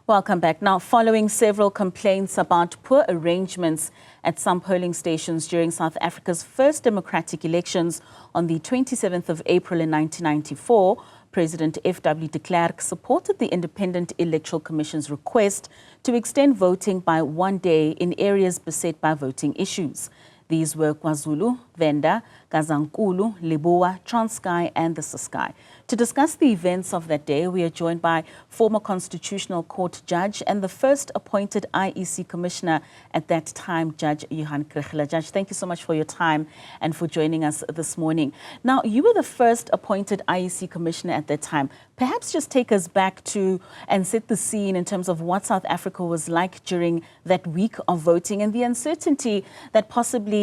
Welcome back. Now, following several complaints about poor arrangements at some polling stations during South Africa's first democratic elections on the 27th of April in 1994, President F.W. de Klerk supported the Independent Electoral Commission's request to extend voting by 1 day in areas beset by voting issues. These were KwaZulu, Venda, Gazankulu, Lebowa, Transkei and the Ciskei. To discuss the events of that day, we are joined by former Constitutional Court Judge and the first appointed IEC Commissioner at that time, Judge Johann Kriegler. Judge, thank you so much for your time and for joining us this morning. Now, you were the first appointed IEC Commissioner at that time. Perhaps just take us back to and set the scene in terms of what South Africa was like during that week of voting and the uncertainty that possibly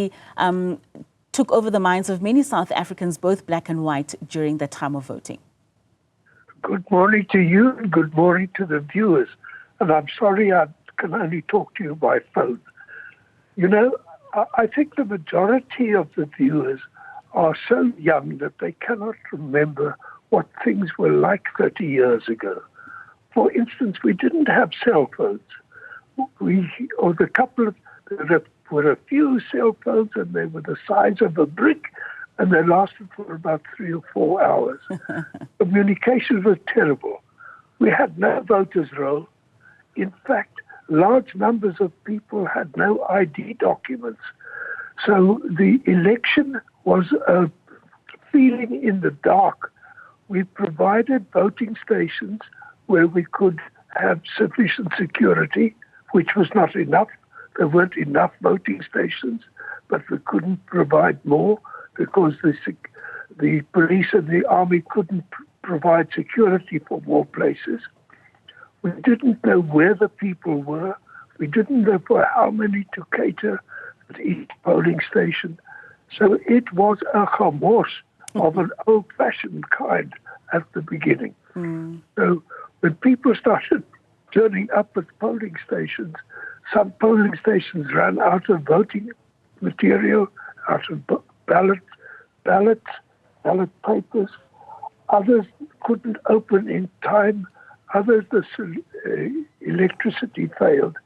took over the minds of many South Africans, both black and white, during that time of voting. Good morning to you and good morning to the viewers. And I'm sorry I can only talk to you by phone. You know, I think the majority of the viewers are so young that they cannot remember what things were like 30 years ago. For instance, we didn't have cell phones. There were a few cell phones and they were the size of a brick and they lasted for about 3 or 4 hours. Communications were terrible. We had no voters' roll. In fact, large numbers of people had no ID documents. So the election was a feeling in the dark. We provided voting stations where we could have sufficient security, which was not enough. There weren't enough voting stations, but we couldn't provide more because the police and the army couldn't provide security for more places. We didn't know where the people were. We didn't know for how many to cater at each polling station. So it was a chaos of an old-fashioned kind at the beginning. So when people started turning up at polling stations, some polling stations ran out of voting material, out of ballot papers. Others couldn't open in time. Others, the electricity failed.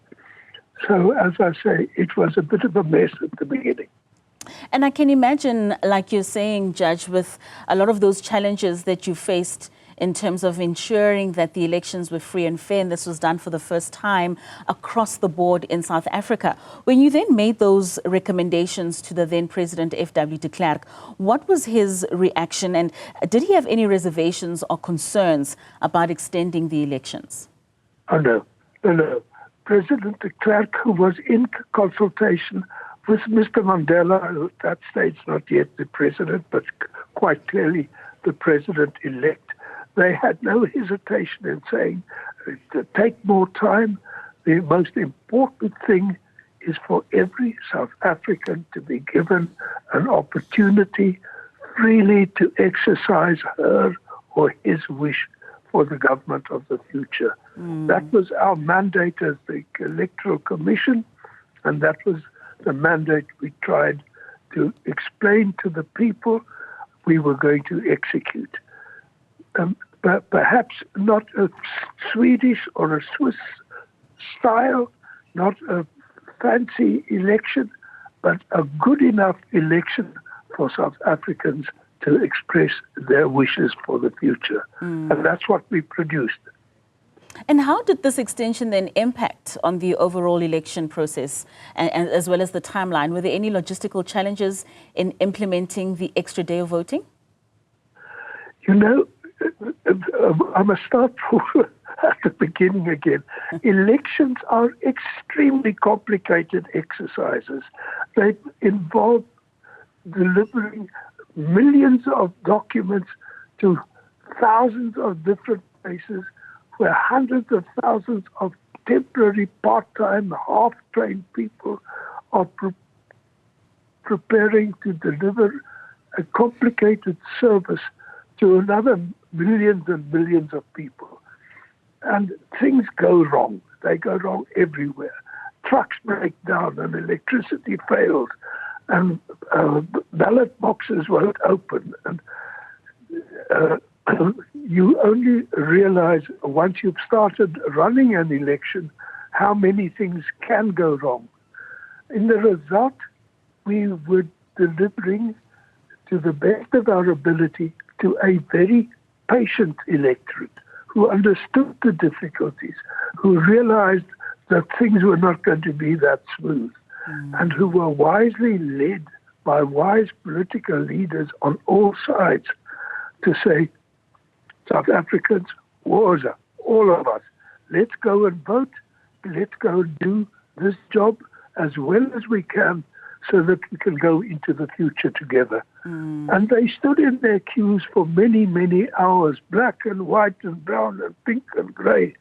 So, as I say, it was a bit of a mess at the beginning. And I can imagine, like you're saying, Judge, with a lot of those challenges that you faced in terms of ensuring that the elections were free and fair, and this was done for the first time across the board in South Africa. When you then made those recommendations to the then President F.W. de Klerk, what was his reaction, and did he have any reservations or concerns about extending the elections? Oh, no. President de Klerk, who was in consultation with Mr. Mandela, who at that stage not yet the president, but quite clearly the president-elect, they had no hesitation in saying, to take more time. The most important thing is for every South African to be given an opportunity freely to exercise her or his wish for the government of the future. That was our mandate as the Electoral Commission, and that was the mandate we tried to explain to the people we were going to execute. But perhaps not a Swedish or a Swiss style, not a fancy election, but a good enough election for South Africans to express their wishes for the future. And that's what we produced. And how did this extension then impact on the overall election process and as well as the timeline? Were there any logistical challenges in implementing the extra day of voting? You know, I must start at the beginning again. Elections are extremely complicated exercises. They involve delivering millions of documents to thousands of different places where hundreds of thousands of temporary, part-time, half-trained people are preparing to deliver a complicated service to another millions and millions of people. And things go wrong. They go wrong everywhere. Trucks break down and electricity fails and ballot boxes won't open. And you only realize once you've started running an election how many things can go wrong. In the result, we were delivering to the best of our ability to a very patient electorate who understood the difficulties, who realized that things were not going to be that smooth, and who were wisely led by wise political leaders on all sides to say, South Africans, Woza, all of us, let's go and vote, let's go and do this job as well as we can so that we can go into the future together. And they stood in their queues for many, many hours, black and white and brown and pink and grey,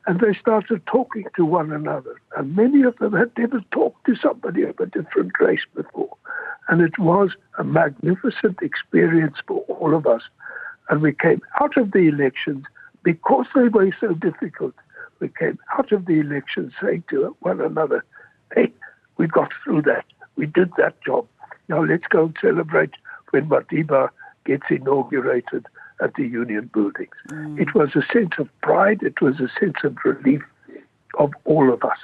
and they started talking to one another. And many of them had never talked to somebody of a different race before. And it was a magnificent experience for all of us. And we came out of the elections, because they were so difficult, we came out of the elections saying to one another, hey, we got through that. We did that job. Now let's go and celebrate when Madiba gets inaugurated at the Union Buildings. It was a sense of pride. It was a sense of relief of all of us.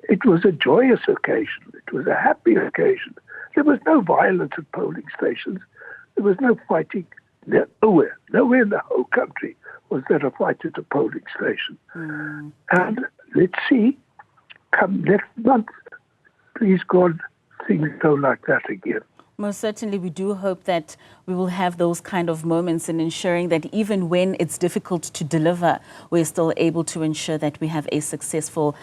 It was a joyous occasion. It was a happy occasion. There was no violence at polling stations. There was no fighting. Nowhere in the whole country was there a fight at a polling station. And let's see, come next month, please God, things go like that again. Most certainly, we do hope that we will have those kind of moments in ensuring that even when it's difficult to deliver, we're still able to ensure that we have a successful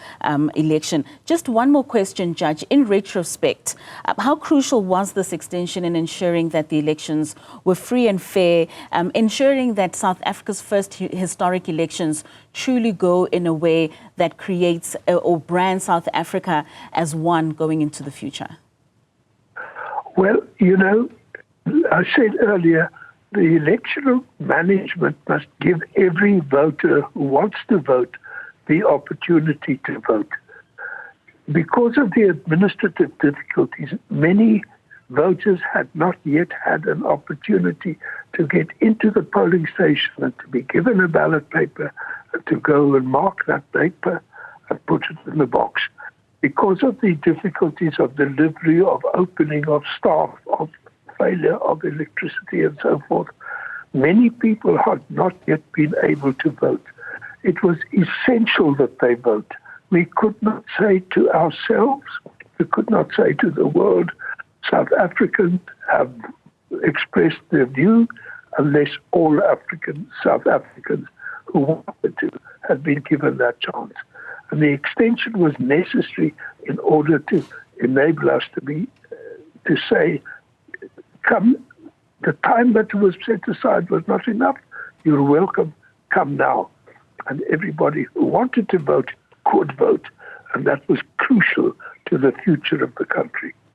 election. Just one more question, Judge. In retrospect, how crucial was this extension in ensuring that the elections were free and fair, ensuring that South Africa's first historic elections truly go in a way that creates or brands South Africa as one going into the future? Well, you know, I said earlier, the electoral management must give every voter who wants to vote the opportunity to vote. Because of the administrative difficulties, many voters had not yet had an opportunity to get into the polling station and to be given a ballot paper and to go and mark that paper and put it in the box. Because of the difficulties of delivery, of opening of staff, of failure of electricity and so forth, many people had not yet been able to vote. It was essential that they vote. We could not say to ourselves, we could not say to the world, South Africans have expressed their view unless all South Africans who wanted to had been given that chance. And the extension was necessary in order to enable us to say, come, the time that was set aside was not enough. You're welcome, come now. And everybody who wanted to vote could vote. And that was crucial to the future of the country.